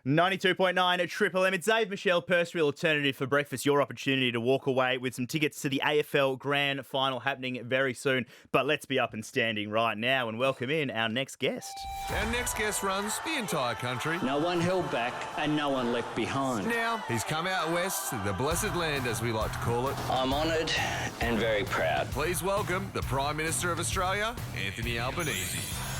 92.9 Triple M. It's Xav and Michelle, Personal Alternative for Breakfast. Your opportunity to walk away with some tickets to the AFL Grand Final happening very soon. But let's be up and standing right now and welcome in our next guest. Our next guest runs the entire country. No one held back and no one left behind. Now, he's come out west, the blessed land as we like to call it. I'm honoured and very proud. Please welcome the Prime Minister of Australia, Anthony Albanese.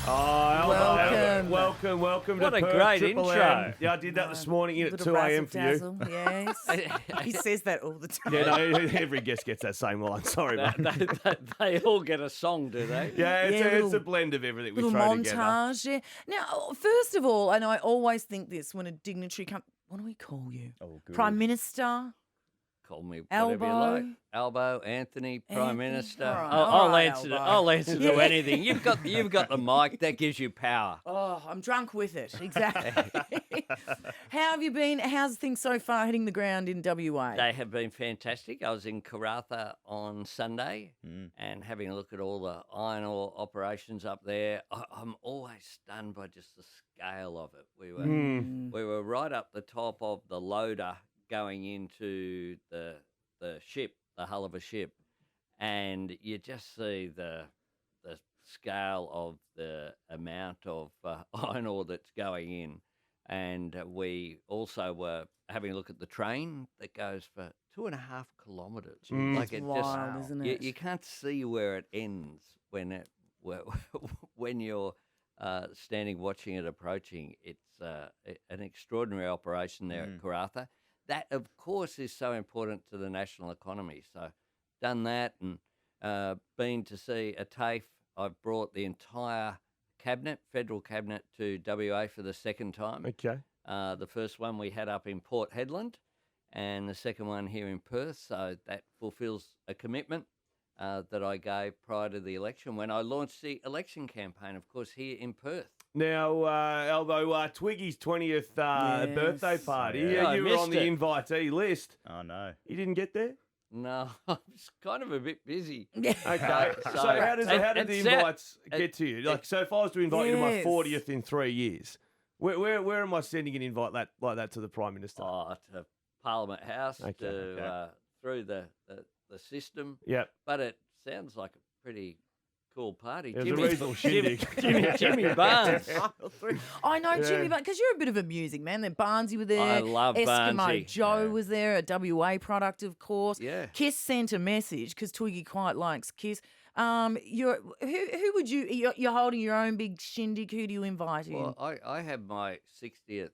Oh, welcome What to a Perth, great Triple intro. M. Yeah, I did that this morning in at 2 a.m. for you. Razzle-dazzle, yes. He says that all the time. Yeah, no, every guest gets that same line. Sorry, mate. They all get a song, do they? Yeah, Yeah, it's a blend of everything we Little throw together. montage, yeah. Now, first of all, and I always think this when a dignitary comes, what do we call you? Oh, good. Prime Minister? Call me whatever you Elbow? like. Elbow, Anthony, Prime Anthony? Minister. All right, I'll all right, answer. Elbow. I'll answer to Yeah. anything. You've got the mic. That gives you power. Oh, I'm drunk with it. Exactly. How have you been? How's things so far hitting the ground in WA? They have been fantastic. I was in Karratha on Sunday and having a look at all the iron ore operations up there. I'm always stunned by just the scale of it. We were right up the top of the loader going into the ship, the hull of a ship, and you just see the scale of the amount of iron ore that's going in. And we also were having a look at the train that goes for 2.5 kilometres. Like it wild, just, isn't it? You can't see where it ends when you're standing watching it approaching. It's an extraordinary operation there at Karratha. That, of course, is so important to the national economy. So done that and been to see a TAFE. I've brought the entire cabinet, federal cabinet, to WA for the second time. Okay. The first one we had up in Port Hedland and the second one here in Perth. So that fulfills a commitment that I gave prior to the election when I launched the election campaign, of course, here in Perth. Now, Elbow, Twiggy's 20th birthday party. Yeah, I you were on missed the it. invitee list. Oh, no. You didn't get there? No, I was kind of a bit busy. Okay. So how did the invites get to you? Like, so if I was to invite you to my Yes. 40th in 3 years, where am I sending an invite like that to the Prime Minister? Oh, to Parliament House, Okay. through the system. Yep. But it sounds like a pretty cool party. It was a reasonable shindig. Jimmy Barnes. I know Jimmy, Yeah. but because you're a bit of a music man. Then Barnesy were there. I love Eskimo Barnesy. Joe was there, a WA product, of course. Yeah. Kiss sent a message because Twiggy quite likes Kiss. Who would you're holding your own big shindig? Who do you invite in? Well, I had my 60th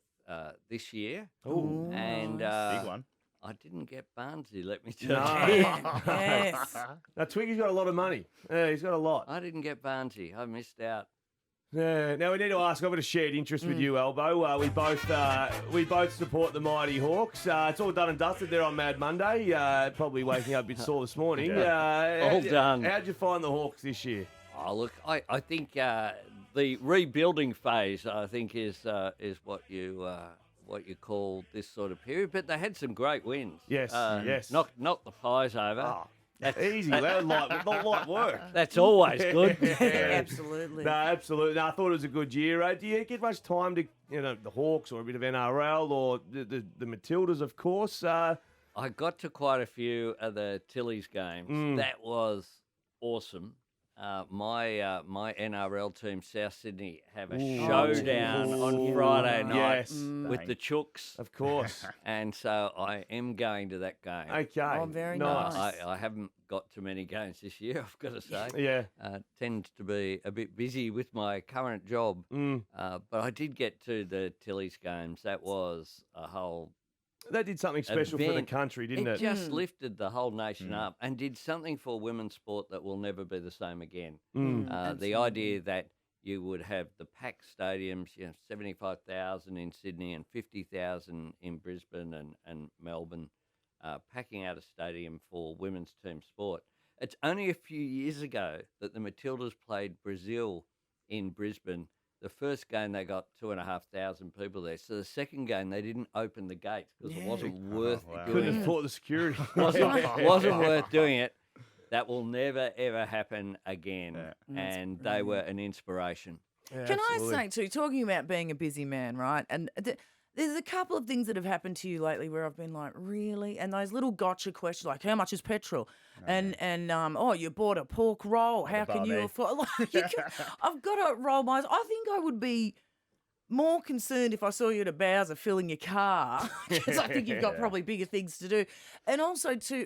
this year. Ooh. And Big one. I didn't get Barnesy, let me tell No. you. Yes. Now, Twiggy's got a lot of money. Yeah, he's got a lot. I didn't get Barnesy. I missed out. Yeah. Now we need to ask. I've got a shared interest with you, Elbow. We both support the Mighty Hawks. It's all done and dusted there on Mad Monday. Probably waking up a bit sore this morning. All done. How'd you find the Hawks this year? Oh, look, I think the rebuilding phase, I think, is what you call this sort of period. But they had some great wins. Yes, yes. Knocked the Pies over. Oh, easy. That was not light work. That's always good. Absolutely. No, absolutely. No, I thought it was a good year. Do you get much time to, the Hawks or a bit of NRL or the Matildas, of course? I got to quite a few of the Tillies games. That was awesome. My NRL team, South Sydney, have a showdown on Friday night Yes, with the Chooks, of course. and so I am going to that game. Okay. Oh, very nice. nice. I haven't got too many games this year, I've got to say. Yeah. Tend to be a bit busy with my current job, but I did get to the Tillies games. That was a whole That did something special for the event. country, didn't it? just lifted the whole nation up and did something for women's sport that will never be the same again. The idea that you would have the packed stadiums, 75,000 in Sydney and 50,000 in Brisbane and Melbourne, packing out a stadium for women's team sport. It's only a few years ago that the Matildas played Brazil in Brisbane. The first game, they got 2,500 people there. So the second game, they didn't open the gates because it wasn't worth doing Couldn't it. afford the security. Wasn't worth doing it. That will never, ever happen again. And they were an inspiration. Can I say, too, talking about being a busy man, right? And There's a couple of things that have happened to you lately where I've been like, really? And those little gotcha questions like, how much is petrol? And oh, you bought a pork roll. How can you barbie. afford? Like, I've got to roll my eyes. I think I would be more concerned if I saw you at a Bowser filling your car, because I think you've got probably bigger things to do. And also, too,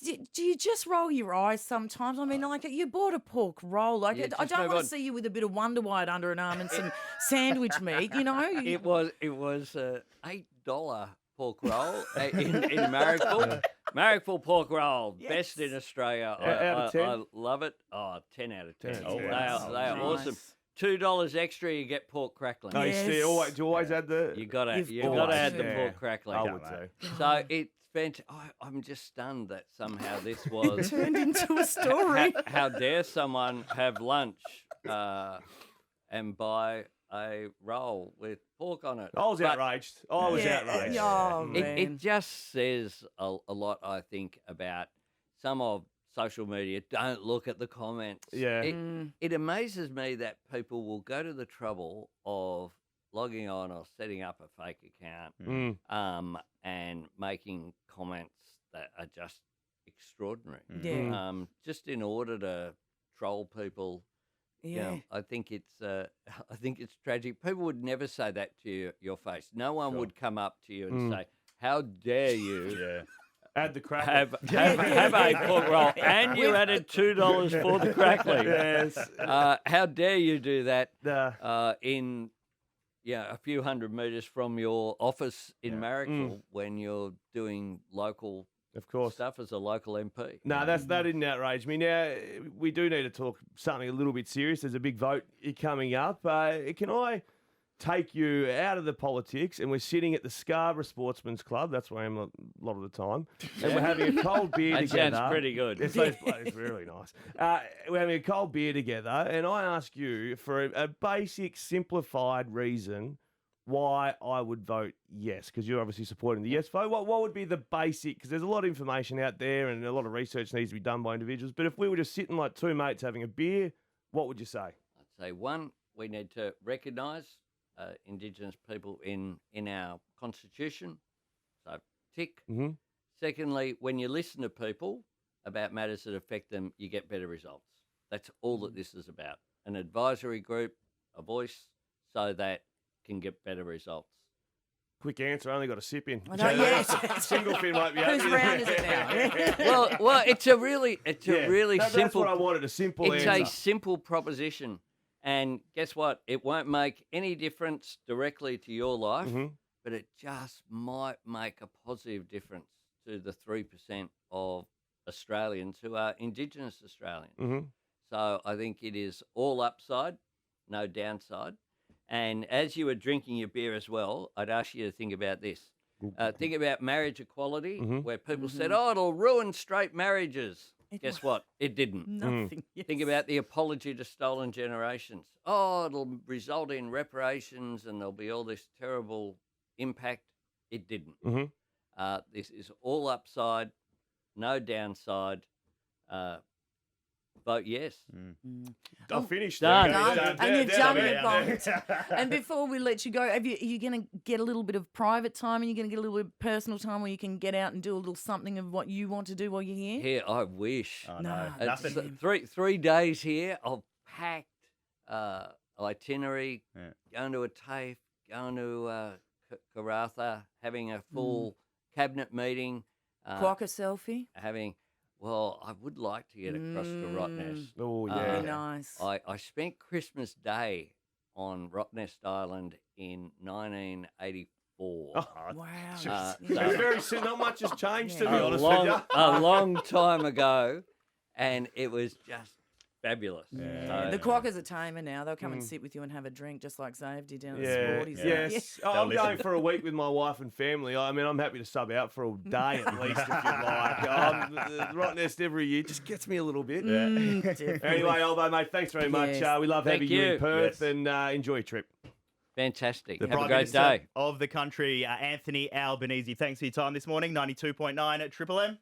do you just roll your eyes sometimes? I mean, like, you bought a pork roll. Like, Yeah, I just don't move want on. to see you with a bit of Wonder White under an arm and some sandwich meat, you know? It was $8 pork roll in Marrickville. Marrickville pork roll, best in Australia. Out of 10? I love it. Oh, 10 out of 10. 10 out of 10. They are Nice. awesome. $2 extra, you get pork crackling. Oh, Yes. do you always add the... You gotta always- add the Yeah. pork crackling. I would too. So it's fantastic. I'm just stunned that somehow this was. Turned into a story. How dare someone have lunch and buy a roll with pork on it? I was But outraged. I was Yeah, outraged. oh, Mm. man. It just says a lot, I think, about some of social media. Don't look at the comments. Yeah. It amazes me that people will go to the trouble of logging on or setting up a fake account Mm. and making comments that are just extraordinary. Yeah. Just in order to troll people. You Yeah. know, I think it's tragic. People would never say that to your face. No one would come up to you and say, "How dare you Yeah. Add the crack. have a pork roll and you added $2 for the crackling? Yes. How dare you do that The- in a few hundred metres from your office in Marrickville when you're doing local of course. stuff as a local MP?" No, that didn't outrage me. Now, we do need to talk something a little bit serious. There's a big vote coming up. Can I take you out of the politics, and we're sitting at the Scarborough Sportsman's Club. That's where I am a lot of the time. And we're having a cold beer That together. sounds pretty good. It's really nice. We're having a cold beer together, and I ask you for a basic, simplified reason why I would vote yes, because you're obviously supporting the yes vote. What would be the basic, because there's a lot of information out there and a lot of research needs to be done by individuals, but if we were just sitting like two mates having a beer, what would you say? I'd say, one, we need to recognise Indigenous people in our constitution. So, tick. Mm-hmm. Secondly, when you listen to people about matters that affect them, you get better results. That's all that this is about. An advisory group, a voice, so that can get better results. Quick answer, I only got a sip in. I know, yes. Single fin won't be Whose happy. round is it now? Well, it's a really That's simple. what I wanted, a simple It's answer. a simple proposition, and guess what? It won't make any difference directly to your life, but it just might make a positive difference to the 3% of Australians who are Indigenous Australians. So I think it is all upside, no downside. And as you were drinking your beer as well, I'd ask you to think about this. Think about marriage equality, where people said, "Oh, it'll ruin straight marriages." Guess what? It didn't. Nothing. Yes. Think about the apology to stolen generations. Oh, it'll result in reparations and there'll be all this terrible impact. It didn't. This is all upside, no downside. Vote yes. I finished. Done. And you've done your vote. vote. And before we let you go, are you going to get a little bit of private time, and you're going to get a little bit of personal time where you can get out and do a little something of what you want to do while you're here? Here, I wish. Oh, No. no. It's Nothing. three days here of packed itinerary, going to a TAFE, going to Karratha, having a full cabinet meeting, Quokka selfie? Well, I would like to get across to Rottnest. Oh, yeah. Very nice. I spent Christmas Day on Rottnest Island in 1984. Wow. Uh, It's so- not much has changed, to be a honest long, with you. a long time ago, and it was just fabulous. Yeah. The Quokkas are tamer now. They'll come and sit with you and have a drink, just like Xav did down at the Yeah, Sporties. yes. Oh, They'll I'm going listen. for a week with my wife and family. I mean, I'm happy to sub out for a day at least if you like. Rottnest every year just gets me a little bit. Definitely. Anyway, Albo, mate, thanks very much. Yes. We love Thank having you in you. Perth, Yes. and enjoy your trip. Fantastic. The Have a Prime great Minister day. of the country, Anthony Albanese. Thanks for your time this morning. 92.9 at Triple M.